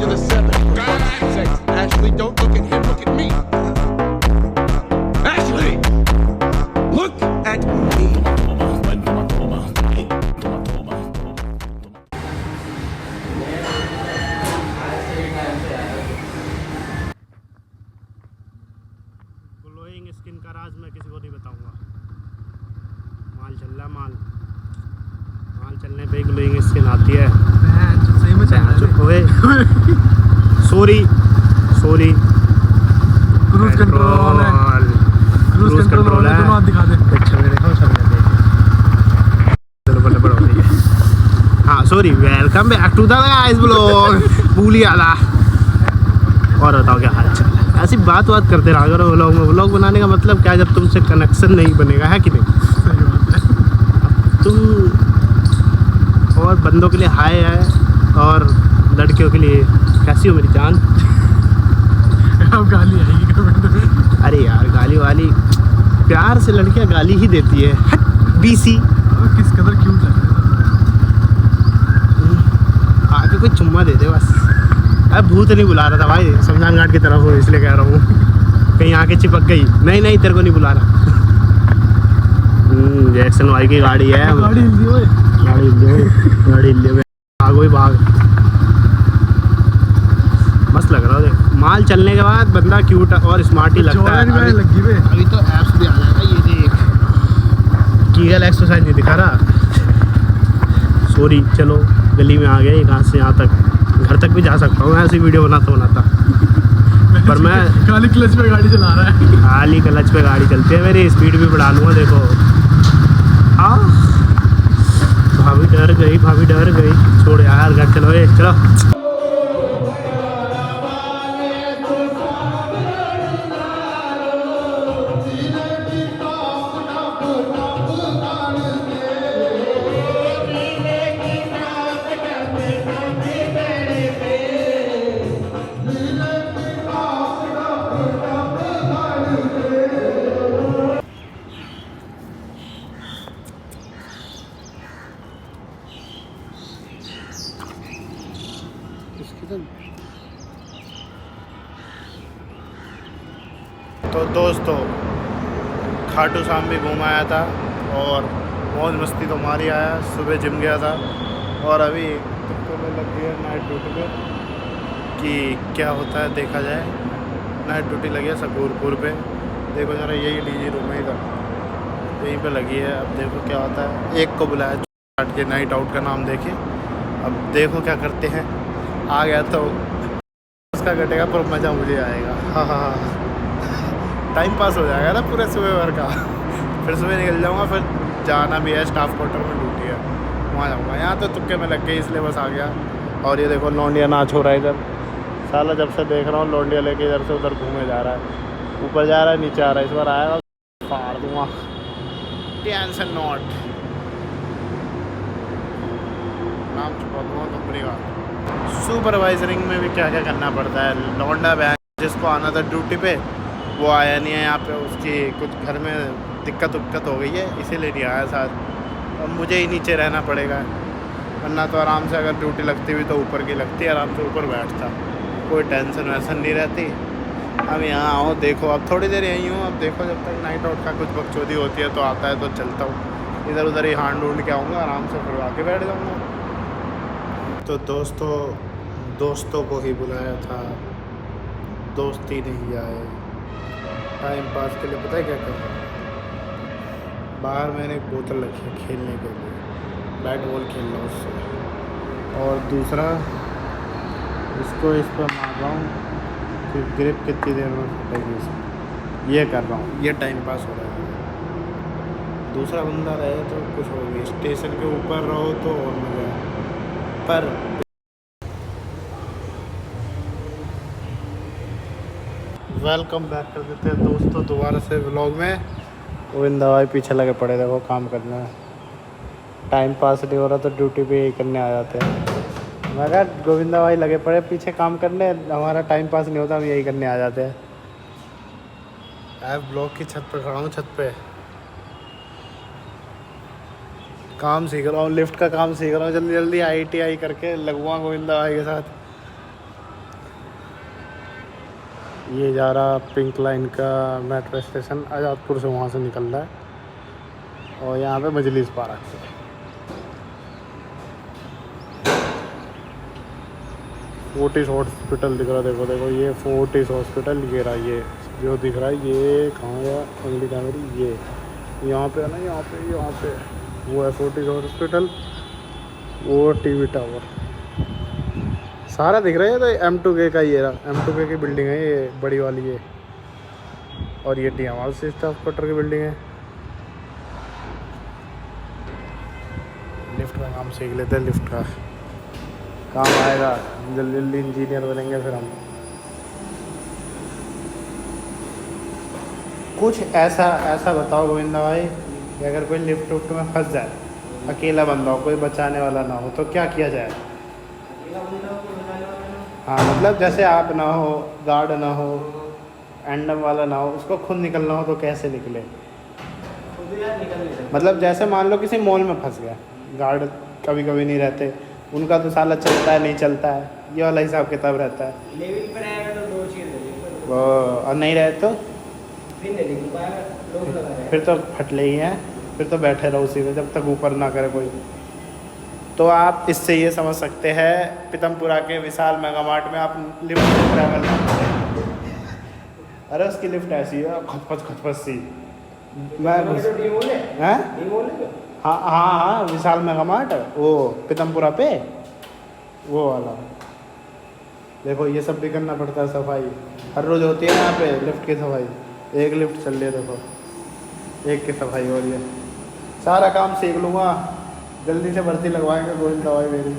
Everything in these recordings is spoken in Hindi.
age of the 7. For fuck's sakes. Ashley, don't look at him, look at me. Ashley! Look at me. Glowing skin का राज मैं किसी को नहीं बताऊंगा। माल चल रहा है, माल चलने पे ग्लोइंग स्किन आती है। सही में सॉरी क्रूज कंट्रोल है, दोनों हाथ दिखा दे। अच्छा मेरे देखो सब चलो बड़े हो गई। हाँ sorry, welcome back to the guys blog. भूल ही आला। और बताओ क्या हाल चाल है? ऐसी बात करते रहा करो व्लॉग में। व्लॉग बनाने का मतलब क्या है जब तुमसे कनेक्शन नहीं बनेगा, है कि नहीं? सही बात है। तुम और बंदों के लिए हाय है और लड़कियों के लिए कैसी हो मेरी जान? अब गाली आएगी कमेंट में। अरे यार गाली वाली प्यार से लड़कियां गाली ही देती है। हट बीसी। किस कदर क्यूट लग रहा है। आगे कोई चुम्मा दे दे बस। अब भूत नहीं बुला रहा था भाई, शमशान घाट की तरफ हो इसलिए कह रहा हूँ। कहीं आके चिपक गई। नहीं तेरे को नहीं बुला रहा। जैक्सन भाई की गाड़ी है। गाड़ी हिल रही है। भाग मस्त लग रहा है। देख माल चलने के बाद बंदा क्यूट और स्मार्ट ही लगता है। अभी तो ऐप्स भी आ जाएगा। ये देख कीगल एक्सरसाइज नहीं दिखा रहा। सॉरी, चलो गली में आ गए। यहाँ से यहाँ तक घर तक भी जा सकता हूँ। ऐसी वीडियो बनाता पर मैं खाली क्लच पे गाड़ी चला रहा है। खाली क्लच पे गाड़ी चलती है मेरी। स्पीड भी बढ़ा लूँगा। देखो भाभी डर गई। छोड़ यार, घर चलो चलो। तो दोस्तों खाटू श्याम भी घूम आया था और मौज मस्ती तो मारी आया। सुबह जिम गया था और अभी तुमको में लग गई है नाइट ड्यूटी पे कि क्या होता है देखा जाए। नाइट ड्यूटी लगी है सकूरपुर पे। देखो जरा, यही डीजी रूम है इधर, यहीं पे लगी है। अब देखो क्या होता है। एक को बुलाया के नाइट आउट का नाम देके। अब देखो क्या करते हैं। आ गया तो उसका घटेगा पर मज़ा मुझे आएगा। हाँ टाइम पास हो जाएगा ना पूरे सुबह भर का। फिर सुबह निकल जाऊँगा। फिर जाना भी है, स्टाफ क्वार्टर में ड्यूटी है, वहाँ जाऊँगा। यहाँ तो तुक्के में लग गई इसलिए बस आ गया। और ये देखो लौंडिया नाच हो रहा है इधर। साला जब से देख रहा हूँ लौंडिया लेके इधर से उधर घूमे जा रहा है। ऊपर जा रहा है, नीचे आ रहा है। इस बार आएगा फाड़ दूँगा। टेंशन नॉट, नाम छुपा दूँगा कंपनी का। सुपरवाइजरिंग में भी क्या क्या करना पड़ता है। लौंडा बैंक जिसको आना था ड्यूटी पे वो आया नहीं है यहाँ पे। उसकी कुछ घर में दिक्कत हो गई है, इसीलिए नहीं आया साथ। अब मुझे ही नीचे रहना पड़ेगा, वरना तो आराम से अगर ड्यूटी लगती हुई तो ऊपर की लगती, आराम से ऊपर बैठता, कोई टेंशन वैसन नहीं रहती। अब यहाँ आओ, देखो अब थोड़ी देर यहीं हूँ। अब देखो जब तक नाइट आउट का कुछ बकचोदी होती है तो आता है तो चलता हूँ। इधर उधर ही हांड ढूंढ के आऊँगा, आराम से फिर आके बैठ जाऊँगा। तो दोस्तों को ही बुलाया था, दोस्ती नहीं आए। टाइम पास के लिए पता है क्या कर रहा हूँ। बाहर मैंने एक बोतल रखी है खेलने के लिए, बैट बॉल खेल रहा हूँ उससे। और दूसरा इसको इस पर मार रहा हूँ, फिर ग्रिप कितनी देर में फटेगी इसकी। ये कर रहा हूँ, ये टाइम पास हो रहा है। दूसरा बंदा रहे तो कुछ होगी। स्टेशन के ऊपर रहो तो और मज़ा है। पर वेलकम बैक कर देते हैं दोस्तों दोबारा से व्लॉग में। गोविंदा भाई पीछे लगे पड़े थे वो काम करने में। टाइम पास नहीं हो रहा तो ड्यूटी पे यही करने आ जाते हैं। मैं कहा गोविंदा भाई लगे पड़े पीछे काम करने, हमारा टाइम पास नहीं होता, हम यही करने आ जाते हैं। मैं ब्लॉक की छत पे खड़ा हूँ। छत पे काम सीख रहा हूँ, लिफ्ट का काम सीख रहा हूँ। जल्दी जल्दी ITI करके लगूँगा गोविंदा भाई के साथ। ये जा रहा पिंक लाइन का मेट्रो स्टेशन, आज़ादपुर से वहाँ से निकल रहा है और यहाँ पे मजलिस पार्क से। फोर्टिस हॉस्पिटल दिख रहा, देखो देखो ये फोर्टिस हॉस्पिटल, ये रहा, ये जो दिख रहा है ये कहाँ गया उंगली कहाँ मेरी, ये यहाँ पे है ना, यहाँ पे वो है फोर्टिस हॉस्पिटल, वो टीवी टावर सारा दिख रहा है। तो M2K का ये रहा, M2K की बिल्डिंग है ये बड़ी वाली ये, और ये TMR से स्टाफ क्वार्टर की बिल्डिंग है। लिफ्ट का काम सीख लेते हैं, लिफ्ट का काम आएगा, जल्दी जल्दी इंजीनियर बनेंगे फिर हम। कुछ ऐसा बताओ गोविंदा भाई कि अगर कोई लिफ्ट उफ्ट में फंस जाए, अकेला बंदा हो, कोई बचाने वाला ना हो, तो क्या किया जाए? हाँ मतलब जैसे आप ना हो, गार्ड ना हो, एंडम वाला ना हो, उसको खुद निकलना हो तो कैसे निकले? मतलब जैसे मान लो किसी मॉल में फंस गया, गार्ड कभी कभी नहीं रहते, उनका तो साला चलता है नहीं चलता है, ये वाला हिसाब किताब रहता है। लेवल पर आएगा तो 2 चीज़ वो और नहीं रहे तो फिर नहीं लिख पाएगा, लोग लगा रहे फिर तो फटले ही हैं, फिर तो बैठे रहो उसी में जब तक ऊपर ना करे कोई। तो आप इससे ये समझ सकते हैं पीतमपुरा के विशाल मेगा मार्ट में आप लिफ्ट में ट्रैवल ना करें। अरे उसकी लिफ्ट ऐसी है खचपच सी, मैं हैं? हाँ विशाल मेगा मार्ट वो पीतमपुरा पे वो वाला। देखो ये सब भी करना पड़ता है, सफाई हर रोज़ होती है यहाँ पे लिफ्ट की सफाई। एक लिफ्ट चल रही है देखो, एक की सफाई हो रही है। सारा काम सीख लूँगा, जल्दी से भर्ती लगवाएंगे गोविंद दवाई मेरी।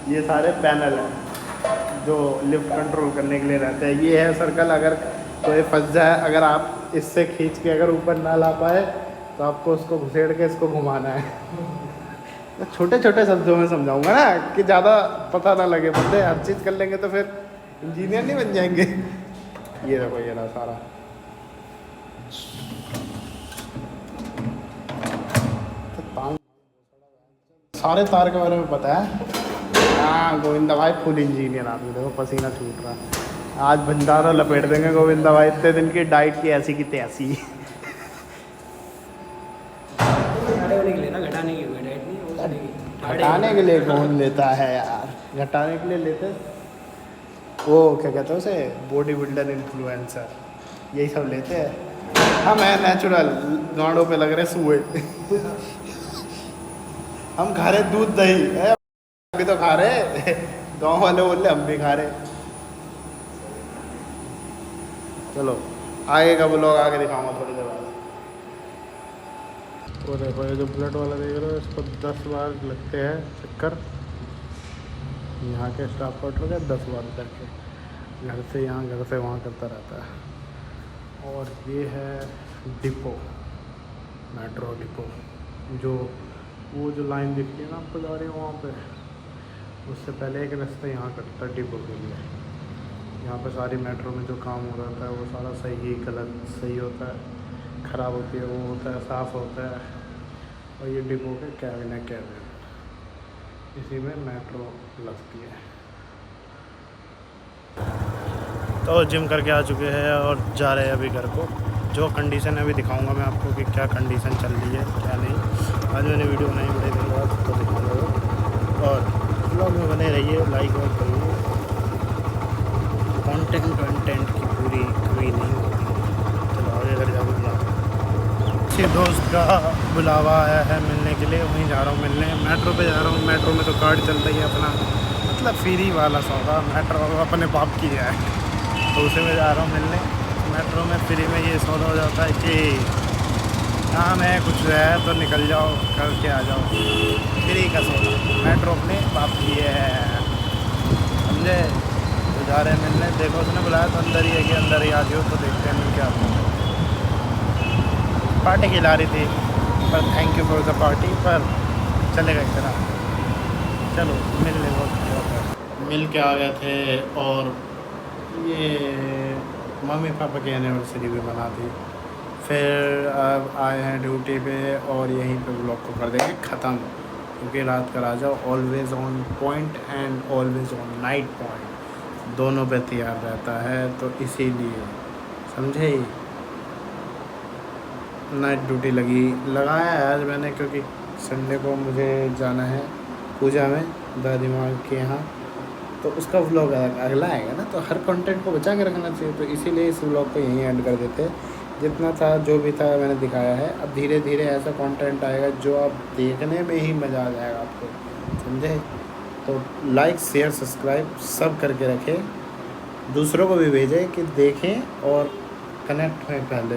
ये सारे पैनल हैं जो लिफ्ट कंट्रोल करने के लिए रहते हैं। ये है सर्कल, अगर कोई फंस जाए, अगर आप इससे खींच के अगर ऊपर ना ला पाए तो आपको उसको घुसेड़ के इसको घुमाना है। तो छोटे छोटे शब्दों में समझाऊंगा ना कि ज़्यादा पता ना लगे, बंदे हर चीज़ कर लेंगे तो फिर इंजीनियर नहीं बन जाएंगे। ये देखो ये रहा सारा, सारे तार के बारे में पता है। हाँ गोविंदा भाई फुल इंजीनियर आदमी, देखो पसीना छूट रहा है। आज भंडारा लपेट देंगे गोविंदा भाई, इतने दिन की डाइट की ऐसी की तैसी। घटाने के लिए कौन लेता है यार, घटाने के लिए लेते वो क्या कहते हैं उसे, बॉडी बिल्डर इन्फ्लुएंसर, यही सब लेते हैं। हम है नेचुरल, गांडों पे लग रहे सुए। हम खा रहे दूध दही अभी तो खा रहे, गांव वाले बोले हम भी खा रहे। चलो आगे का ब्लॉग आगे दिखाऊंगा थोड़ी देर बाद। वो देखो ये जो बुलेट वाला देख रहे हो, इसको 10 बार लगते हैं चक्कर, यहाँ के स्टाफ क्वार्टर का 10 बार करके, घर से यहाँ घर से वहाँ करता रहता है। और ये है डिपो, मेट्रो डिपो, जो वो जो लाइन दिखती है ना आपको जा रही है वहाँ पे, उससे पहले एक रास्ता यहाँ कटता है डिपो के लिए। यहाँ पे सारी मेट्रो में जो काम हो रहा है वो सारा सही गलत सही होता है, ख़राब होती है वो होता है, साफ़ होता है। और ये डिपो के कैबिन है, कैबिन इसी में मेट्रो लगती है। तो जिम करके आ चुके हैं और जा रहे हैं अभी घर को। जो कंडीशन है अभी दिखाऊंगा मैं आपको कि क्या कंडीशन चल रही है क्या नहीं। आज मैंने वीडियो बनाई बड़े दिन बाद तो दिखाऊंगा, और ब्लॉग में बने रहिए, लाइक और करिए। कंटेंट की पूरी कमी नहीं होती। चलो आगे घर जाऊँगा। किसी दोस्त का बुलावा आया है मिलने के लिए, वहीं जा रहा हूँ मिलने। मेट्रो पे जा रहा हूँ, मेट्रो में तो कार्ड चल रही है अपना, मतलब फ्री वाला सौदा मेट्रो अपने बाप की है, तो उसे मैं जा रहा हूँ मिलने। मेट्रो में फ्री में ये सौदा हो जाता है कि काम है कुछ है तो निकल जाओ करके आ जाओ, फ्री का सौदा मेट्रो अपने बाप की है, समझे। तो जा रहे हैं मिलने। देखो उसने बुलाया तो अंदर ही है कि अंदर ही आ जाओ, तो देखते हैं मिल के आते हैं। पार्टी खिला रही थी पर thank you for the party, पर चलेगा इतना। चलो मिल ले, बहुत मिल के आ गए थे। और ये मम्मी पापा की एनिवर्सरी भी मना दी। फिर अब आए हैं ड्यूटी पे और यहीं पे ब्लॉग को कर देंगे ख़त्म, क्योंकि रात का राजा always on point and always on night point. दोनों पे तैयार रहता है, तो इसीलिए समझे। नाइट ड्यूटी लगाया है आज मैंने, क्योंकि संडे को मुझे जाना है पूजा में दादी माँ के यहाँ, तो उसका व्लॉग अगला आएगा ना, तो हर कंटेंट को बचा के रखना चाहिए, तो इसीलिए इस व्लॉग को यहीं एंड कर देते हैं। जितना था जो भी था मैंने दिखाया है, अब धीरे धीरे ऐसा कंटेंट आएगा जो आप देखने में ही मज़ा आ जाएगा आपको, समझे। तो लाइक शेयर सब्सक्राइब सब करके रखें, दूसरों को भी भेजें कि देखें और कनेक्ट हों पहले।